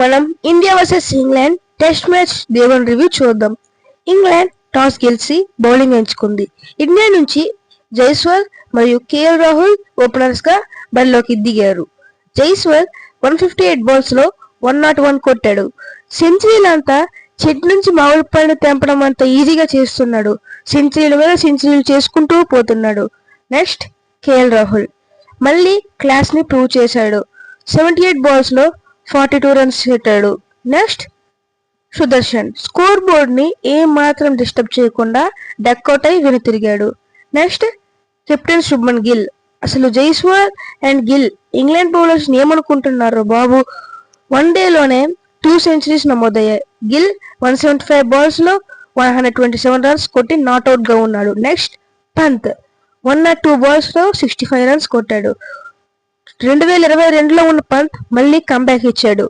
మనం India versus England test match day 1 review చూద్దాం. England toss గెలిచి బౌలింగ్ ఎంచుకుంది. ఇండియా నుంచి జైస్వాల్ మరియు కేఎల్ రాహుల్ ఓపెనర్స్ గా బరిలోకి దిగారు. జైస్వాల్ 158 బాల్స్ లో 101 కొట్టాడు. సెంచరీలంతా చెట్టు నుంచి మామిడి పళ్ళు తెంపడం అంత ఈజీగా చేస్తున్నాడు. సెంచరీల మీద సెంచరీలు చేసుకుంటూ పోతున్నాడు. నెక్స్ట్ కేఎల్ రాహుల్ మళ్ళీ క్లాస్ ని ప్రూవ్ చేశాడు. 78 బాల్స్ లో 42 రన్స్ కొట్టాడు. నెక్స్ట్ సుదర్శన్ స్కోర్ బోర్డ్ ని ఏ మాత్రం డిస్టర్బ్ చేయకుండా డక్అవుట్ అయి వెనుతిరిగాడు. Next captain Shubman Gill. అసలు Jaiswal and Gill England bowlers ఏమనుకుంటున్నారు బాబు, 1 డేలోనే 2 సెంచరీస్ నమోదయ్యాయి. గిల్ 175 బాల్స్ లో 127 రన్స్ కొట్టి నాట్అవుట్ గా ఉన్నాడు. నెక్స్ట్ పంత్ 102 బాల్స్ లో 65 రన్స్ కొట్టాడు. 2022లో ఉన్న పంత్ మళ్ళీ కంబ్యాక్ ఇచ్చాడు.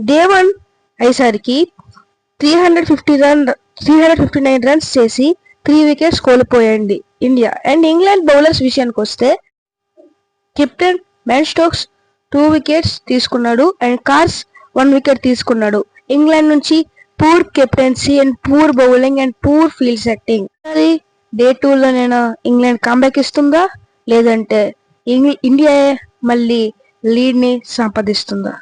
డే 1 అయ్యేసరికి 359 రన్స్ చేసి 3 వికెట్స్ కోల్పోయింది ఇండియా. అండ్ ఇంగ్లాండ్ బౌలర్స్ విషయానికి వస్తే కెప్టెన్ బెన్ స్టోక్స్ 2 వికెట్స్ తీసుకున్నాడు అండ్ కార్స్ 1 వికెట్ తీసుకున్నాడు. ఇంగ్లాండ్ నుంచి poor captaincy and poor bowling and poor field setting. Day 2లో నేను ఇంగ్లాండ్ కంబ్యాక్ ఇస్తుందా లేదంటే ఇండియా మళ్ళీ లీడ్ ని సంపాదిస్తుందా?